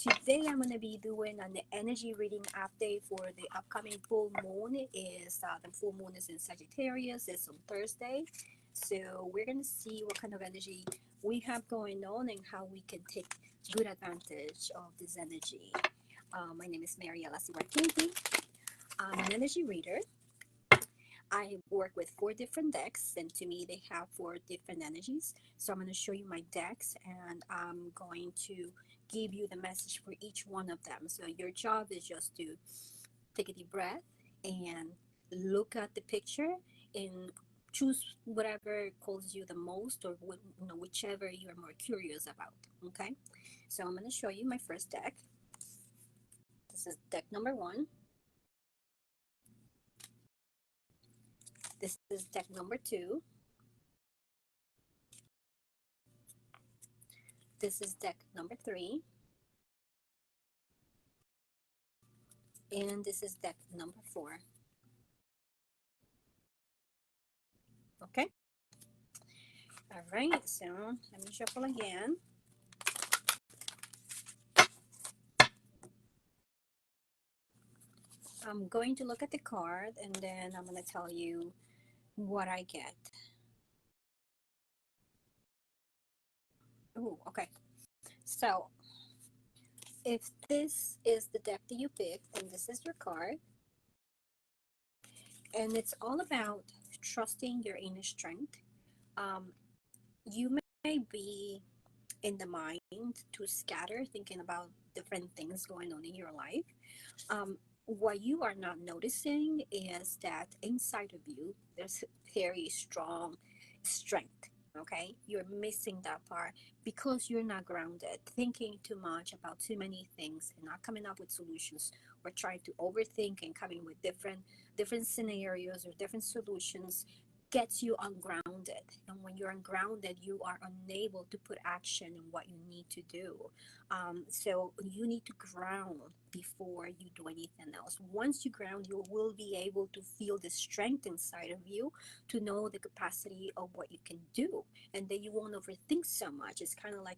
Today I'm going to be doing an energy reading update for the upcoming full moon. The full moon is in Sagittarius. It's on Thursday. So we're going to see what kind of energy we have going on and how we can take good advantage of this energy. My name is Mariela Siwarkinti. I'm an energy reader. I work with 4 different decks, and to me, they have 4 different energies. So I'm going to show you my decks, and I'm going to give you the message for each one of them. So your job is just to take a deep breath and look at the picture and choose whatever calls you the most, or whichever you're more curious about. Okay, so I'm going to show you my first deck. This is deck number 1. This is deck number 2. This is deck number 3. And this is deck number 4. Okay. All right. So let me shuffle again. I'm going to look at the card, and then I'm going to tell you what I get. Oh, okay. So if this is the deck that you picked, and this is your card, and it's all about trusting your inner strength. You may be in the mind to scatter, thinking about different things going on in your life. What you are not noticing is that inside of you, there's very strong strength. Okay, you're missing that part because you're not grounded, thinking too much about too many things and not coming up with solutions, or trying to overthink and coming with different scenarios or different solutions gets you ungrounded. And when you're ungrounded, you are unable to put action in what you need to do. So you need to ground before you do anything else. Once you ground, you will be able to feel the strength inside of you to know the capacity of what you can do, and then you won't overthink so much. It's kind of like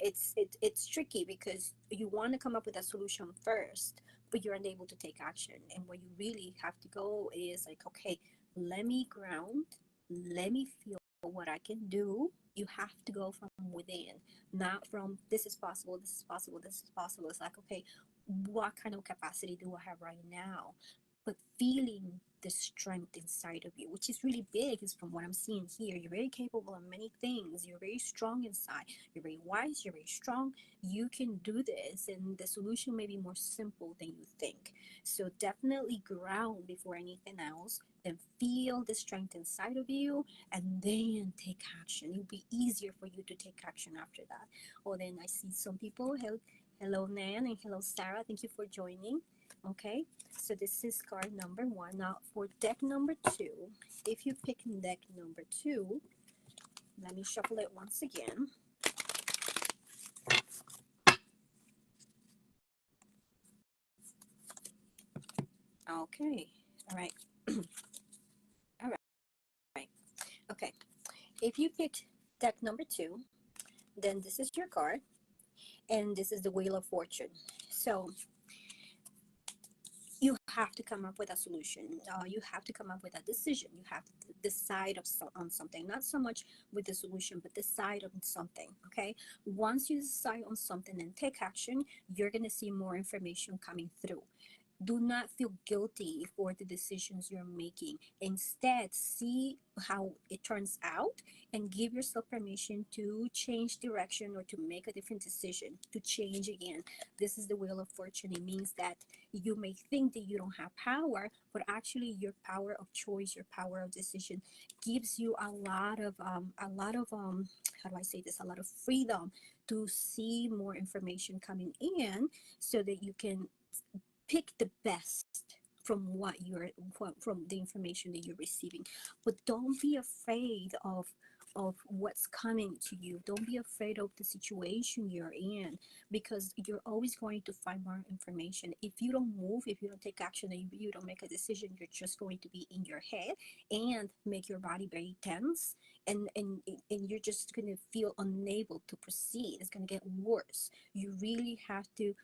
it's tricky because you want to come up with a solution first, but you're unable to take action. And where you really have to go is like, okay, let me ground, let me feel what I can do. You have to go from within, not from this is possible, this is possible, this is possible. It's like, okay, what kind of capacity do I have right now? But feeling the strength inside of you, which is really big, is from what I'm seeing here. You're very capable of many things. You're very strong inside. You're very wise. You're very strong. You can do this, and the solution may be more simple than you think. So definitely ground before anything else. Then feel the strength inside of you, and then take action. It'll be easier for you to take action after that. Oh, then I see some people. Hello, Nan, and hello, Sarah. Thank you for joining. Okay, so this is card number 1. Now for deck number 2, if you pick deck number 2, let me shuffle it once again. Okay, all right. All right. Okay, if you picked deck number 2, then this is your card, and this is the Wheel of Fortune. So you have to come up with a solution. You have to come up with a decision. You have to decide on something, not so much with the solution, but decide on something. Okay, once you decide on something and take action, you're going to see more information coming through. Do not feel guilty for the decisions you're making. Instead, see how it turns out and give yourself permission to change direction or to make a different decision, to change again. This is the Wheel of Fortune. It means that you may think that you don't have power, but actually your power of choice, your power of decision gives you a lot of how do I say this? A lot of freedom to see more information coming in so that you can pick the best from from the information that you're receiving. But don't be afraid of of what's coming to you. Don't be afraid of the situation you're in, because you're always going to find more information. If you don't move, if you don't take action, and you don't make a decision, you're just going to be in your head and make your body very tense, and you're just going to feel unable to proceed. It's going to get worse. You really have to,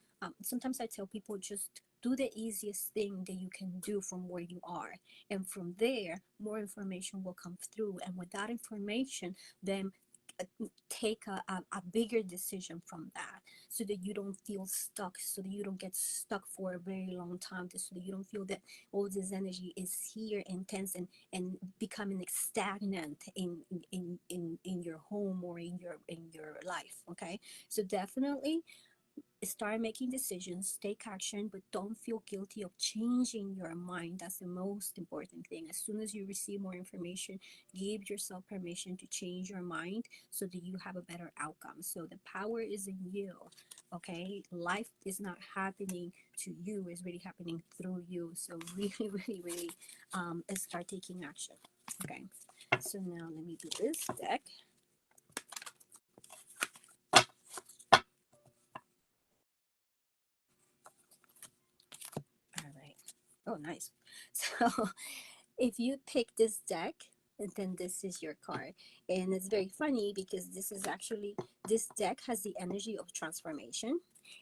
sometimes I tell people, just do the easiest thing that you can do from where you are, and from there more information will come through, and with that information, then take a bigger decision from that, so that you don't feel stuck, so that you don't get stuck for a very long time, so that you don't feel that all this energy is here intense and becoming stagnant in your home or in your life. Okay, so definitely start making decisions, take action, but don't feel guilty of changing your mind. That's the most important thing. As soon as you receive more information, give yourself permission to change your mind so that you have a better outcome. So the power is in you. Okay, life is not happening to you, it's really happening through you. So really, really, really start taking action. Okay, so now let me do this deck. All right. Oh, nice. So if you pick this deck, then this is your card. And it's very funny because this is actually, this deck has the energy of transformation.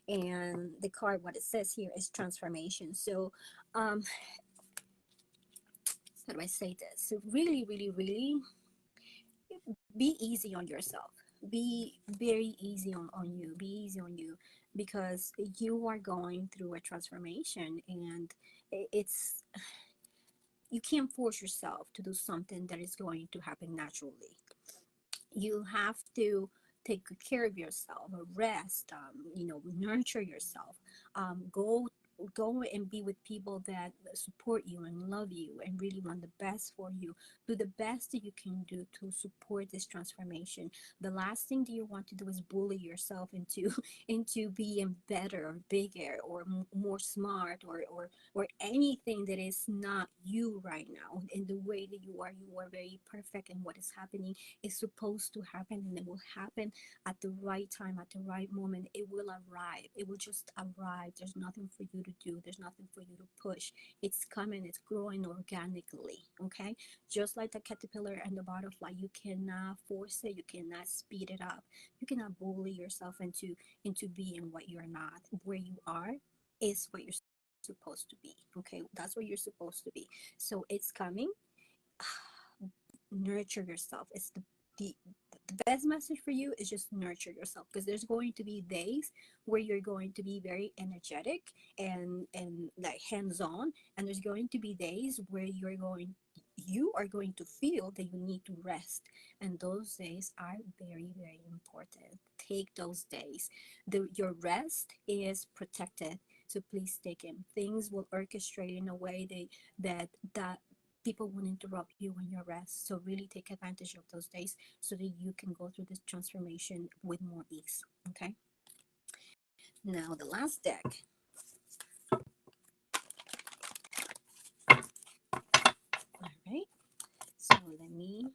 And the card, what it says here is transformation. So, how do I say this? So really, really, really be easy on yourself. Be very easy on you. Be easy on you, because you are going through a transformation, and it's, you can't force yourself to do something that is going to happen naturally. You have to take good care of yourself, rest, nurture yourself, go and be with people that support you and love you and really want the best for you. Do the best that you can do to support this transformation. The last thing that you want to do is bully yourself into into being better or bigger or more smart, or anything that is not you right now. In the way that you are very perfect, and what is happening is supposed to happen, and it will happen at the right time, at the right moment. It will arrive. It will just arrive. There's nothing for you to do. There's nothing for you to push. It's coming. It's growing organically. Okay, just like the caterpillar and the butterfly, you cannot force it. You cannot speed it up. You cannot bully yourself into being what you're not. Where you are is what you're supposed to be. Okay, that's what you're supposed to be. So it's coming. Nurture yourself. It's the the best message for you is just nurture yourself, because there's going to be days where you're going to be very energetic and like hands on, and there's going to be days where you are going to feel that you need to rest, and those days are very, very important. Take those days. Your rest is protected, so please take it. Things will orchestrate in a way that people won't interrupt you when you rest. So really take advantage of those days so that you can go through this transformation with more ease. Okay. Now the last deck. All right. So let me.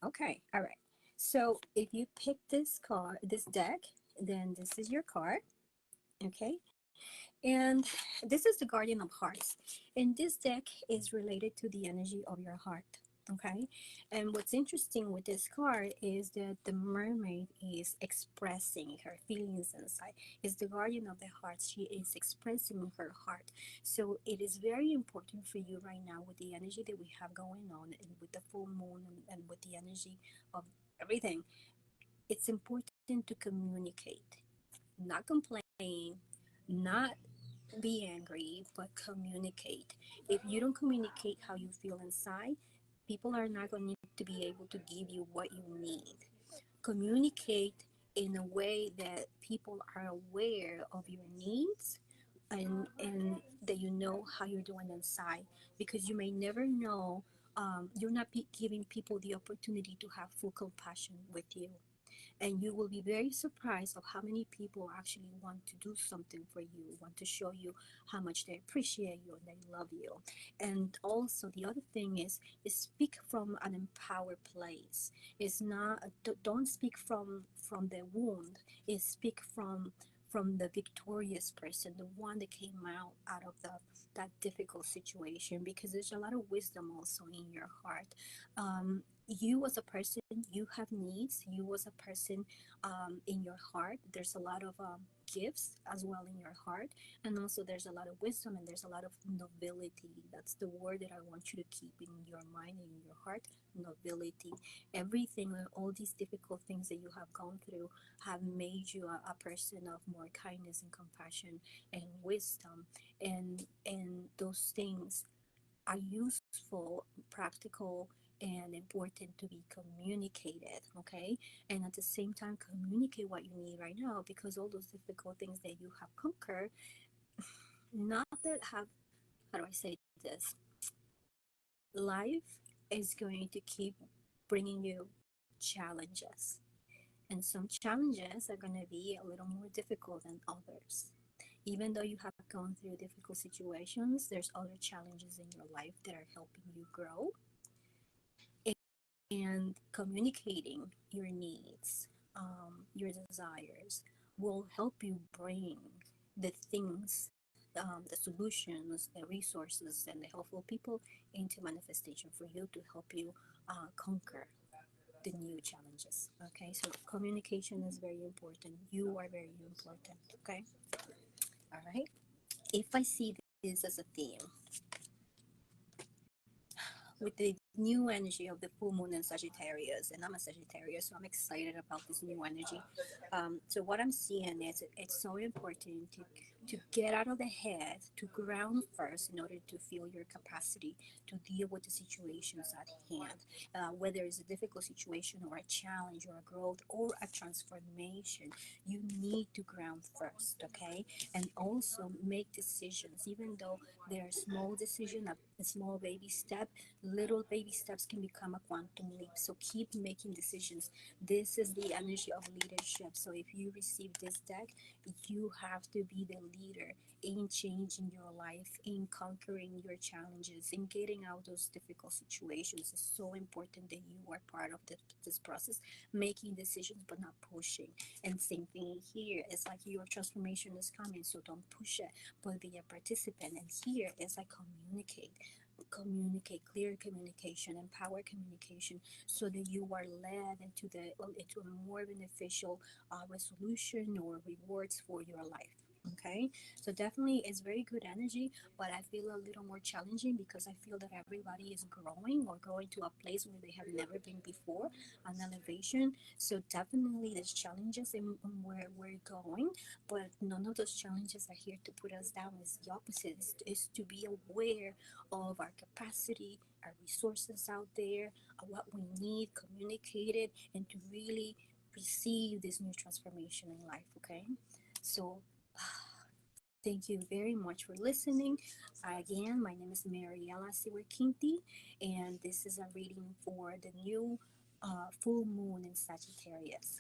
Okay. All right. So if you pick this card, this deck, then this is your card. Okay. And this is the Guardian of Hearts. And this deck is related to the energy of your heart. Okay. And what's interesting with this card is that the mermaid is expressing her feelings inside. Is the guardian of the heart. She is expressing her heart. So it is very important for you right now, with the energy that we have going on, and with the full moon, and with the energy of everything. It's important to communicate, not complain, not be angry, but communicate. If you don't communicate how you feel inside, people are not going to be able to give you what you need. Communicate in a way that people are aware of your needs, and that you know how you're doing inside, because you may never know. You're not giving people the opportunity to have full compassion with you, And you will be very surprised of how many people actually want to do something for you, want to show you how much they appreciate you and they love you. And also the other thing is speak from an empowered place. It's not, don't speak from the wound. Is speak from the victorious person, the one that came out of the that difficult situation, because there's a lot of wisdom also in your heart. You as a person, you have needs. You as a person, in your heart, there's a lot of gifts as well in your heart, and also there's a lot of wisdom and there's a lot of nobility. That's the word that I want you to keep in your mind and in your heart. Nobility. Everything, all these difficult things that you have gone through have made you a person of more kindness and compassion and wisdom, and those things are useful, practical, and important to be communicated. Okay, and at the same time communicate what you need right now, because all those difficult things that you have conquered, not that have, how do I say this, life is going to keep bringing you challenges, and some challenges are going to be a little more difficult than others. Even though you have gone through difficult situations, there's other challenges in your life that are helping you grow. And communicating your needs, your desires, will help you bring the things, the solutions, the resources, and the helpful people into manifestation for you to help you conquer the new challenges. Okay, so communication is very important. You are very important. Okay, all right. If I see this as a theme, with the new energy of the full moon in Sagittarius, and I'm a Sagittarius, so I'm excited about this new energy. So what I'm seeing is it's so important to get out of the head, to ground first in order to feel your capacity to deal with the situations at hand, whether it's a difficult situation or a challenge or a growth or a transformation. You need to ground first, okay, and also make decisions, even though they're small decision, a small baby step. Little baby steps can become a quantum leap. So keep making decisions. This is the energy of leadership. So if you receive this deck, you have to be the leader in changing your life, in conquering your challenges, in getting out those difficult situations. It's so important that you are part of this process, making decisions but not pushing. And same thing here. It's like your transformation is coming, so don't push it, but be a participant. And here it's like communicate, clear communication, empower communication, so that you are led into a more beneficial resolution or rewards for your life. Okay, so definitely it's very good energy, but I feel a little more challenging because I feel that everybody is growing or going to a place where they have never been before, an elevation. So definitely there's challenges in where we're going, but none of those challenges are here to put us down. It's the opposite. Is to be aware of our capacity, our resources out there, what we need, communicate it, and to really receive this new transformation in life. Okay, so thank you very much for listening. Again, my name is Mariela Siwerkinti, and this is a reading for the new full moon in Sagittarius.